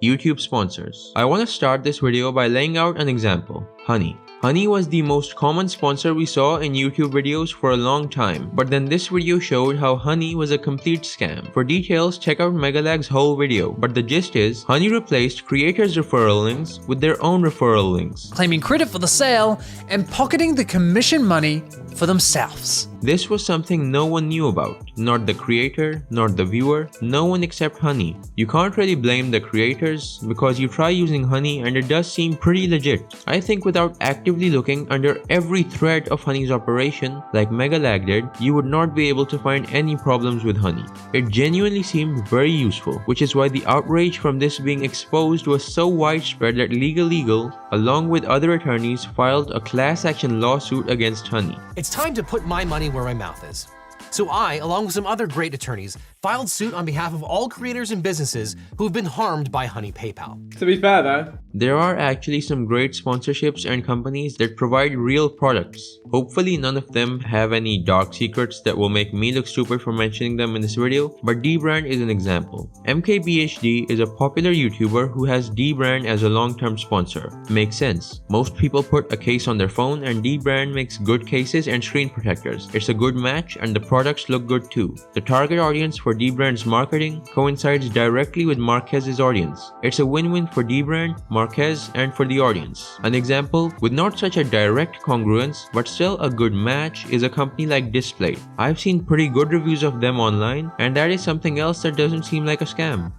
YouTube sponsors. I want to start this video by laying out an example. Honey. Honey was the most common sponsor we saw in YouTube videos for a long time, but then this video showed how Honey was a complete scam. For details, check out Megalag's whole video, but the gist is, Honey replaced creators' referral links with their own referral links, claiming credit for the sale and pocketing the commission money for themselves. This was something no one knew about. Not the creator, not the viewer, no one except Honey. You can't really blame the creators because you try using Honey and it does seem pretty legit. I think without actively looking under every thread of Honey's operation, like Megalag did, you would not be able to find any problems with Honey. It genuinely seemed very useful, which is why the outrage from this being exposed was so widespread that Legal Eagle, along with other attorneys, filed a class action lawsuit against Honey. It's time to put my money where my mouth is. So I, along with some other great attorneys, filed suit on behalf of all creators and businesses who have been harmed by Honey PayPal. To be fair though, there are actually some great sponsorships and companies that provide real products. Hopefully none of them have any dark secrets that will make me look stupid for mentioning them in this video, but Dbrand is an example. MKBHD is a popular YouTuber who has Dbrand as a long-term sponsor. Makes sense. Most people put a case on their phone and Dbrand makes good cases and screen protectors. It's a good match and the products look good too. The target audience for Dbrand's marketing coincides directly with Marquez's audience. It's a win-win for Dbrand, Marquez, and for the audience. An example with not such a direct congruence but still a good match is a company like Display. I've seen pretty good reviews of them online, and that is something else that doesn't seem like a scam.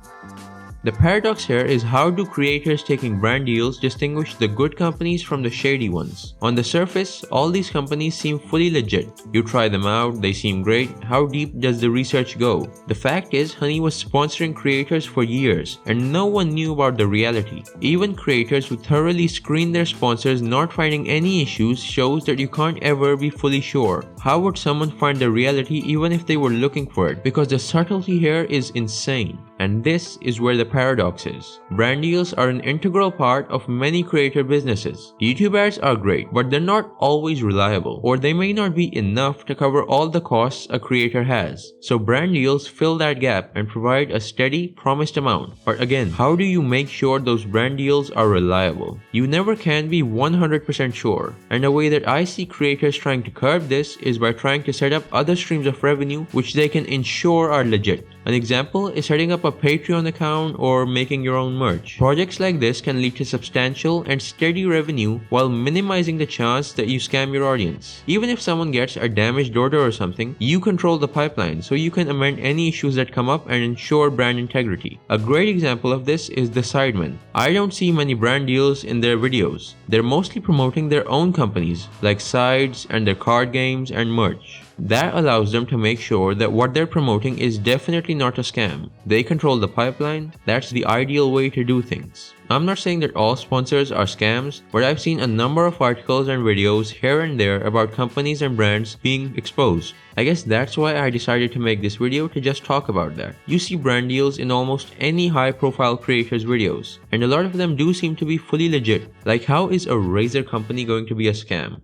The paradox here is, how do creators taking brand deals distinguish the good companies from the shady ones? On the surface, all these companies seem fully legit. You try them out, they seem great. How deep does the research go? The fact is, Honey was sponsoring creators for years and no one knew about the reality. Even creators who thoroughly screen their sponsors not finding any issues shows that you can't ever be fully sure. How would someone find the reality even if they were looking for it? Because the subtlety here is insane. And this is where the paradox is. Brand deals are an integral part of many creator businesses. YouTube ads are great, but they're not always reliable, or they may not be enough to cover all the costs a creator has. So brand deals fill that gap and provide a steady, promised amount. But again, how do you make sure those brand deals are reliable? You never can be 100% sure. And a way that I see creators trying to curb this is by trying to set up other streams of revenue which they can ensure are legit. An example is setting up a Patreon account or making your own merch. Projects like this can lead to substantial and steady revenue while minimizing the chance that you scam your audience. Even if someone gets a damaged order or something, you control the pipeline so you can amend any issues that come up and ensure brand integrity. A great example of this is The Sidemen. I don't see many brand deals in their videos. They're mostly promoting their own companies like Sides and their card games and merch. That allows them to make sure that what they're promoting is definitely not a scam. They control the pipeline. That's the ideal way to do things. I'm not saying that all sponsors are scams, but I've seen a number of articles and videos here and there about companies and brands being exposed. I guess that's why I decided to make this video, to just talk about that. You see brand deals in almost any high-profile creators' videos, and a lot of them do seem to be fully legit. Like, how is a razor company going to be a scam?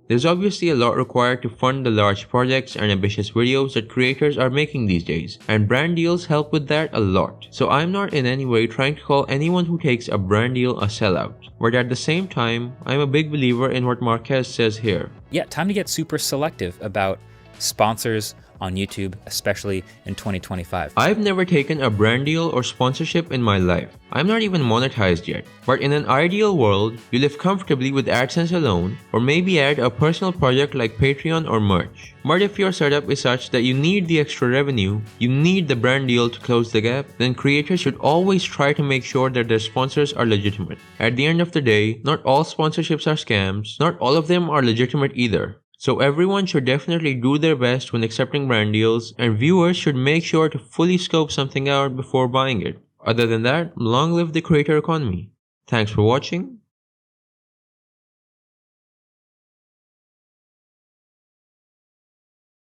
There's obviously a lot required to fund the large projects and ambitious videos that creators are making these days, and brand deals help with that a lot. So I'm not in any way trying to call anyone who takes a brand deal a sellout, but at the same time, I'm a big believer in what Marquez says here. Yeah, time to get super selective about sponsors on YouTube, especially in 2025. I've never taken a brand deal or sponsorship in my life. I'm not even monetized yet. But in an ideal world, you live comfortably with AdSense alone, or maybe add a personal project like Patreon or merch. But if your setup is such that you need the extra revenue, you need the brand deal to close the gap, then creators should always try to make sure that their sponsors are legitimate. At the end of the day, not all sponsorships are scams, not all of them are legitimate either. So everyone should definitely do their best when accepting brand deals, and viewers should make sure to fully scope something out before buying it. Other than that, long live the creator economy. Thanks for watching.